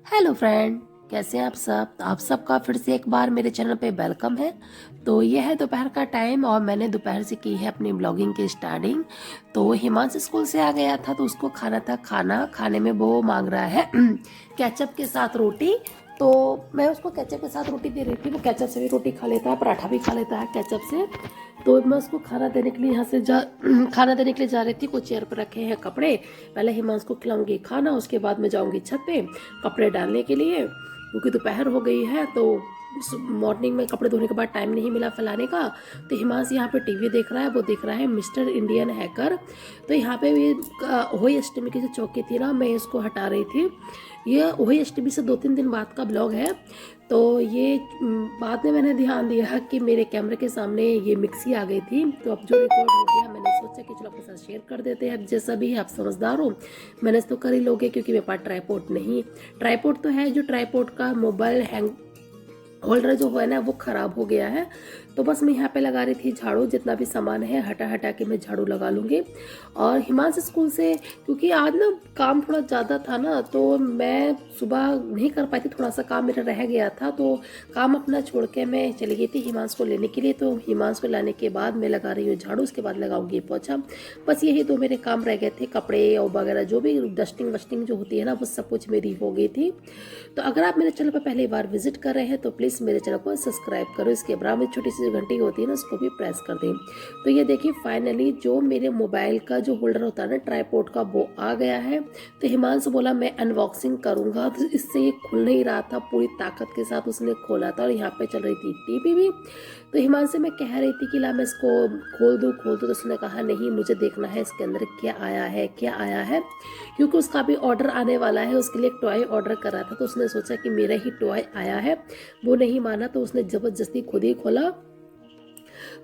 Hello friend, कैसे हैं आप सब। तो आप सबका फिर से एक बार मेरे चैनल पे वेलकम है। तो ये है दोपहर का टाइम और मैंने दोपहर से की है अपनी ब्लॉगिंग की स्टार्टिंग। तो हिमांशु स्कूल से आ गया था तो उसको खाना था, खाना खाने में वो मांग रहा है केचप के साथ रोटी। तो मैं उसको केचप के साथ रोटी दे रही थी। वो केचप से भी रोटी खा लेता है, पराठा भी खा लेता है केचप से। तो मैं उसको खाना देने के लिए यहाँ से खाना देने के लिए जा रही थी। कुछ चेयर पर रखे हैं कपड़े। पहले हिमांशु को खिलाऊंगी खाना, उसके बाद मैं जाऊंगी छत पे कपड़े डालने के लिए, क्योंकि दोपहर हो गई है। तो मॉर्निंग में कपड़े धोने के बाद टाइम नहीं मिला फैलाने का। तो हिमांशु यहाँ पे टीवी देख रहा है, वो देख रहा है मिस्टर इंडियन हैकर। तो यहाँ पे भी होली अष्टमी की जो चौकी थी ना, मैं इसको हटा रही थी। ये होली अष्टमी से 2-3 दिन बाद का ब्लॉग है। तो ये बाद में मैंने ध्यान दिया कि मेरे कैमरे के सामने ये मिक्सी आ गई थी। तो अब जो रिकॉर्ड हो गया, मैंने सोचा कि चलो आपके साथ शेयर कर देते हैं। अब जैसा भी है, आप समझदार हो, मैनेज तो कर ही लोगे, क्योंकि मेरे पास ट्राइपॉड नहीं। ट्राइपॉड तो है, जो ट्राइपॉड का मोबाइल हैंग होल्डर जो है ना, वो खराब हो गया है। तो बस मैं यहाँ पे लगा रही थी झाड़ू। जितना भी सामान है हटा हटा के मैं झाड़ू लगा लूँगी। और हिमांशु स्कूल से, क्योंकि आज ना काम थोड़ा ज़्यादा था ना, तो मैं सुबह नहीं कर पाई थी, थोड़ा सा काम मेरा रह गया था। तो काम अपना छोड़ के मैं चली गई थी हिमांशु को लेने के लिए। तो हिमांशु को लाने के बाद मैं लगा रही हूँ झाड़ू, उसके बाद लगाऊंगी पोछा। बस यही दो मेरे काम रह गए थे। कपड़े और वगैरह जो भी डस्टिंग वस्टिंग जो होती है ना, वो सब कुछ मेरी हो गई थी। तो अगर आप मेरे चैनल पर पहली बार विजिट कर रहे हैं तो प्लीज़ मेरे चैनल को सब्सक्राइब करो। इसके बराबर में छोटी सी जो घंटी होती है ना, उसको भी प्रेस कर दें। तो ये देखिए, फाइनली जो मेरे मोबाइल का जो होल्डर होता है ना ट्राइपॉड का, वो आ गया है। तो हिमांशु बोला मैं अनबॉक्सिंग करूंगा, तो इससे ये खुल नहीं रहा था। पूरी ताकत के साथ उसने खोला था और यहाँ पे चल रही थी टीवी भी। तो हिमांशु से मैं कह रही थी कि ला मैं इसको खोल दूँ तो उसने कहा नहीं, मुझे देखना है इसके अंदर क्या आया है क्या आया है, क्योंकि उसका भी ऑर्डर आने वाला है। उसके लिए एक टॉय ऑर्डर करा था, तो उसने सोचा कि मेरा ही टॉय आया है। वो नहीं माना, तो उसने ज़बरदस्ती खुद ही खोला।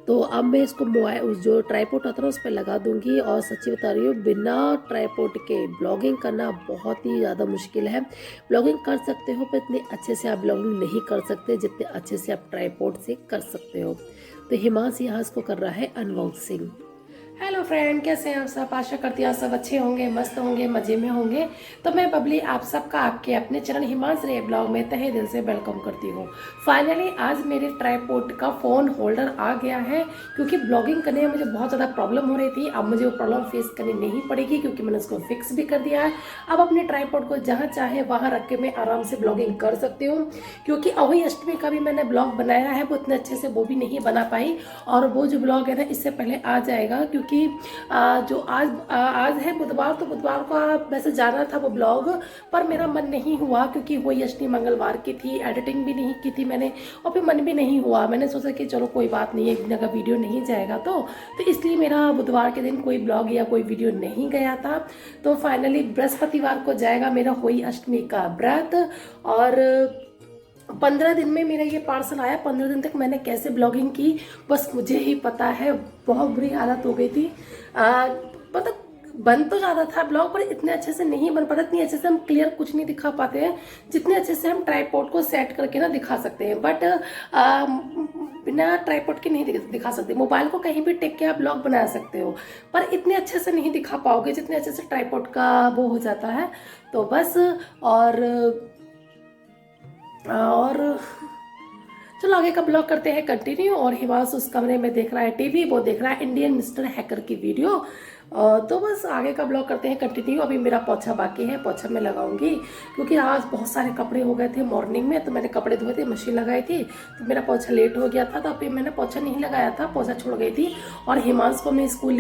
तो अब मैं इसको मोबाइल जो ट्राइपॉड होता है उस पर लगा दूंगी। और सच्ची बता रही हूँ, बिना ट्राइपॉड के ब्लॉगिंग करना बहुत ही ज़्यादा मुश्किल है। ब्लॉगिंग कर सकते हो, पर इतने अच्छे से आप ब्लॉगिंग नहीं कर सकते जितने अच्छे से आप ट्राइपॉड से कर सकते हो। तो हिमांशु यहाँ इसको कर रहा है अनबॉक्सिंग। हेलो फ्रेंड, कैसे हैं आप सब। आशा करती हूँ आप सब अच्छे होंगे, मस्त होंगे, मज़े में होंगे। तो मैं बबली आप सबका आपके अपने चैनल हिमांशु रे ब्लॉग में तहे दिल से वेलकम करती हूँ। फाइनली आज मेरे ट्राइपॉड का फ़ोन होल्डर आ गया है, क्योंकि ब्लॉगिंग करने में मुझे बहुत ज़्यादा प्रॉब्लम हो रही थी। अब मुझे वो प्रॉब्लम फेस करनी नहीं पड़ेगी, क्योंकि मैंने उसको फिक्स भी कर दिया है। अब अपने ट्राइपॉड को जहाँ चाहे वहाँ रख के मैं आराम से ब्लॉगिंग कर सकती हूँ। क्योंकि अवही अष्टमी का भी मैंने ब्लॉग बनाया है, वो इतने अच्छे से वो भी नहीं बना पाई। और वो जो ब्लॉग है ना, इससे पहले आ जाएगा, क्योंकि जो आज है बुधवार, तो बुधवार को वैसे जाना था वो ब्लॉग, पर मेरा मन नहीं हुआ, क्योंकि वही अष्टमी मंगलवार की थी। एडिटिंग भी नहीं की थी मैंने, और फिर मन भी नहीं हुआ। मैंने सोचा कि चलो कोई बात नहीं, एक दिन अगर वीडियो नहीं जाएगा तो इसलिए मेरा बुधवार के दिन कोई ब्लॉग या कोई वीडियो नहीं गया था। तो फाइनली बृहस्पतिवार को जाएगा मेरा होली अष्टमी का व्रत। और 15 दिन में मेरा ये पार्सल आया। 15 दिन तक मैंने कैसे ब्लॉगिंग की, बस मुझे ही पता है। बहुत बुरी हालत हो गई थी। मतलब बन तो ज़्यादा था ब्लॉग, पर इतने अच्छे से नहीं बन पाता। इतनी अच्छे से हम क्लियर कुछ नहीं दिखा पाते हैं जितने अच्छे से हम ट्राइपॉड को सेट करके ना दिखा सकते हैं। बट बिना ट्राइपॉड के नहीं दिखा सकते। मोबाइल को कहीं भी टेक के आप ब्लॉग बना सकते हो, पर इतने अच्छे से नहीं दिखा पाओगे जितने अच्छे से ट्राइपॉड का वो हो जाता है। तो बस। और चलो आगे का ब्लॉग करते हैं कंटिन्यू। और हिमांशु उस कमरे में देख रहा है टीवी, वो देख रहा है इंडियन मिस्टर हैकर की वीडियो। तो बस आगे का ब्लॉग करते हैं कंटिन्यू। अभी मेरा पोछा बाकी है, पोछा मैं लगाऊंगी, क्योंकि आज बहुत सारे कपड़े हो गए थे मॉर्निंग में। तो मैंने कपड़े धोए थे, मशीन लगाई थी, तो मेरा पोछा लेट हो गया था। तो अभी मैंने पोछा नहीं लगाया था, पोछा छोड़ गई थी। और हिमांशु को मैं स्कूल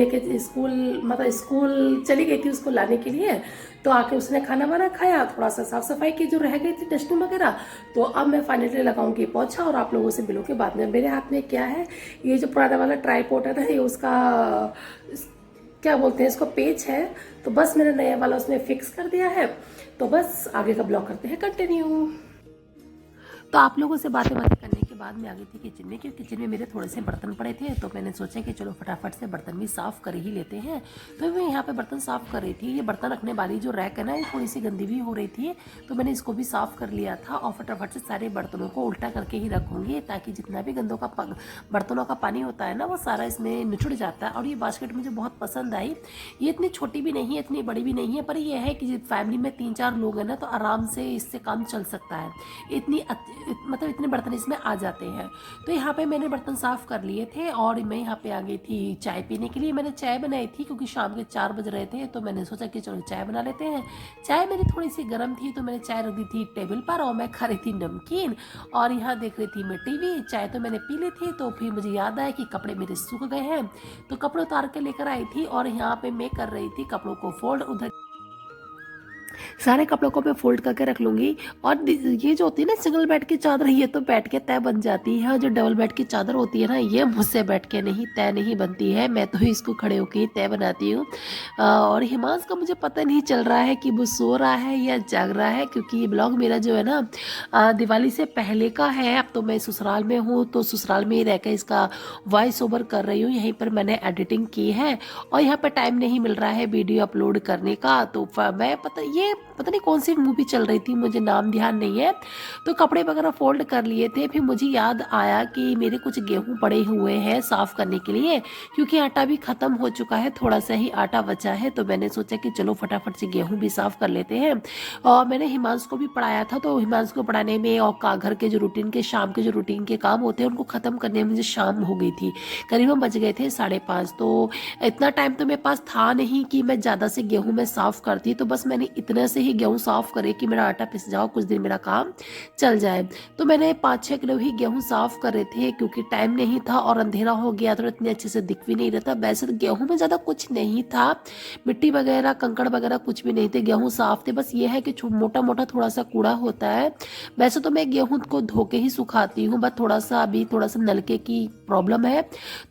चली गई थी उसको लाने के लिए। तो आके उसने खाना वाना खाया, थोड़ा सा साफ सफाई की जो रह गई थी, डस्टिंग वगैरह। तो अब मैं फाइनली लगाऊंगी पोछा और आप लोगों से मिलूंगी बाद में। मेरे हाथ में क्या है, ये जो पुराना वाला ट्राइपॉड है ना, ये उसका क्या बोलते हैं इसको, पेच है। तो बस मैंने नया वाला उसमें फिक्स कर दिया है। तो बस आगे का ब्लॉग करते हैं कंटिन्यू। तो आप लोगों से बातें बातें करने के बाद मैं आ गई थी किचन में, क्योंकि किचन में मेरे थोड़े से बर्तन पड़े थे। तो मैंने सोचा कि चलो फटाफट से बर्तन भी साफ़ कर ही लेते हैं। तो मैं यहाँ पे बर्तन साफ़ कर रही थी। ये बर्तन रखने वाली जो रैक है ना, ये थोड़ी सी गंदी भी हो रही थी, तो मैंने इसको भी साफ़ कर लिया था और फटाफट से सारे बर्तनों को उल्टा करके ही रखूँगी, ताकि जितना भी बर्तनों का पानी होता है ना, वो सारा इसमें निचुड़ जाता है। और ये बास्केट मुझे बहुत पसंद आई। ये इतनी छोटी भी नहीं है, इतनी बड़ी भी नहीं है, पर यह है कि फैमिली में 3-4 लोग हैं ना, तो आराम से इससे काम चल सकता है। मतलब इतने बर्तन इसमें आ जाते हैं। तो यहाँ पे मैंने बर्तन साफ़ कर लिए थे और मैं यहाँ पे आ गई थी चाय पीने के लिए। मैंने चाय बनाई थी क्योंकि शाम के 4 बज रहे थे, तो मैंने सोचा कि चलो चाय बना लेते हैं। चाय मेरी थोड़ी सी गर्म थी, तो मैंने चाय रख दी थी टेबल पर और मैं खा रही थी नमकीन और यहाँ देख रही थी मैं टीवी। चाय तो मैंने पी ली थी, तो फिर मुझे याद आया कि कपड़े मेरे सूख गए हैं, तो कपड़े उतार के लेकर आई थी और यहाँ पे मैं कर रही थी कपड़ों को फोल्ड। उधर सारे कपड़ों को मैं फोल्ड करके रख लूँगी। और ये जो होती है ना सिंगल बेड की चादर, ये तो बैठ के तय बन जाती है, और जो डबल बेड की चादर होती है ना, ये मुझसे बैठ के नहीं तय नहीं बनती है। मैं तो इसको खड़े होकर ही तय बनाती हूँ। और हिमांश का मुझे पता नहीं चल रहा है कि वो सो रहा है या जाग रहा है, क्योंकि ये ब्लॉग मेरा जो है ना दिवाली से पहले का है। अब तो मैं ससुराल में हूँ, तो ससुराल में ही रहकर इसका वॉइस ओवर कर रही हूँ। यहीं पर मैंने एडिटिंग की है और यहाँ पर टाइम नहीं मिल रहा है वीडियो अपलोड करने का। तो मैं पता नहीं कौन सी मूवी चल रही थी, मुझे नाम ध्यान नहीं है। तो कपड़े वगैरह फोल्ड कर लिए थे। फिर मुझे याद आया कि मेरे कुछ गेहूं पड़े हुए हैं साफ़ करने के लिए, क्योंकि आटा भी ख़त्म हो चुका है, थोड़ा सा ही आटा बचा है। तो मैंने सोचा कि चलो फटाफट से गेहूं भी साफ़ कर लेते हैं। और मैंने हिमांशु को भी पढ़ाया था, तो हिमांशु को पढ़ाने में और घर के जो रूटीन के शाम के जो रूटीन के काम होते हैं उनको ख़त्म करने में मुझे शाम हो गई थी। करीबन बज गए थे 5:30। तो इतना टाइम तो मेरे पास था नहीं कि मैं ज़्यादा से गेहूँ में साफ़ करती। तो बस मैंने इतने से ही गेहूँ साफ़ करे कि मेरा आटा पिस जाओ, कुछ दिन मेरा काम चल जाए। तो मैंने 5-6 किलो ही गेहूँ साफ़ करे थे, क्योंकि टाइम नहीं था और अंधेरा हो गया था, इतने अच्छे से दिख भी नहीं रहा था। वैसे तो गेहूँ में ज़्यादा कुछ नहीं था, मिट्टी वगैरह कंकड़ वगैरह कुछ भी नहीं थे, गेहूँ साफ़ थे। बस ये है कि मोटा मोटा थोड़ा सा कूड़ा होता है। वैसे तो मैं गेहूँ को धो के ही सुखाती हूँ, बस अभी थोड़ा सा नलके की प्रॉब्लम है,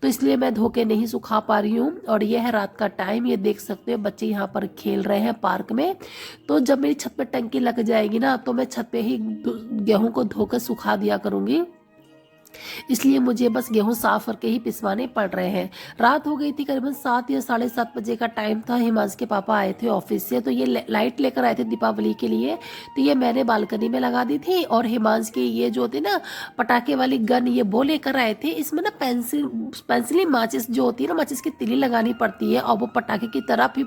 तो इसलिए मैं धो के नहीं सुखा पा रही हूँ। और यह है रात का टाइम, ये देख सकते हो बच्चे यहाँ पर खेल रहे हैं पार्क में। तो जब मेरी छत पर टंकी लग जाएगी ना, तो मैं छत पे ही गेहूं को धोकर सुखा दिया करूंगी। इसलिए मुझे बस गेहूं साफ करके ही पिसवाने पड़ रहे हैं। रात हो गई थी, करीबन 7 या 7:30 बजे का टाइम था। हिमांशु के पापा आए थे ऑफिस से, तो ये लाइट लेकर आए थे दीपावली के लिए। तो ये मैंने बालकनी में लगा दी थी, और हिमांशु की ये जो होती ना पटाखे वाली गन, ये वो लेकर आए थे। इसमें ना पेंसिली माचिस जो होती है ना, माचिस की तिली लगानी पड़ती है और वो पटाखे की तरह भी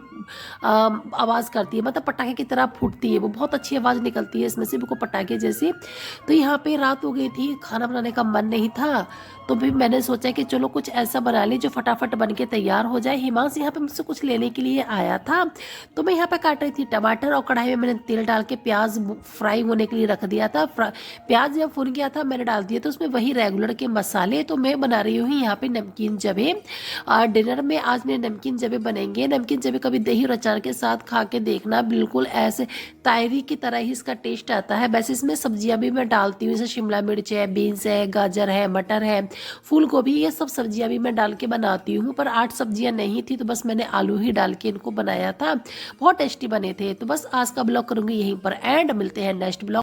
आवाज़ करती है, मतलब पटाखे की तरह फूटती है। वो बहुत अच्छी आवाज़ निकलती है इसमें से, वो पटाखे जैसी। तो यहाँ पे रात हो गई थी, खाना बनाने का मन नहीं था, तो फिर मैंने सोचा कि चलो कुछ ऐसा बना ली जो फटाफट बन के तैयार हो जाए। हिमांशु यहाँ पे मुझसे कुछ लेने के लिए आया था, तो मैं यहाँ पे काट रही थी टमाटर, और कढ़ाई में मैंने तेल डाल के प्याज फ्राई होने के लिए रख दिया था। प्याज जब भुन गया था, मैंने डाल दिया तो उसमें वही रेगुलर के मसाले। तो मैं बना रही हूँ यहाँ पे नमकीन जबे। डिनर में आज मेरे नमकीन जबे बनेंगे। नमकीन जबे कभी दही और अचार के साथ खा के देखना, बिल्कुल ऐसे तायरी की तरह ही इसका टेस्ट आता है। वैसे इसमें सब्जियां भी मैं डालती हूँ, जैसे शिमला मिर्च है, बीन्स है, गाजर है, मटर है, फूल गोभी, ये सब सब्जियां भी मैं डाल के बनाती हूँ। पर 8 सब्जियां नहीं थी, तो बस मैंने आलू ही डाल के इनको बनाया था। बहुत टेस्टी बने थे। तो बस आज का ब्लॉग करूँगी यहीं पर एंड, मिलते हैं नेक्स्ट ब्लॉग।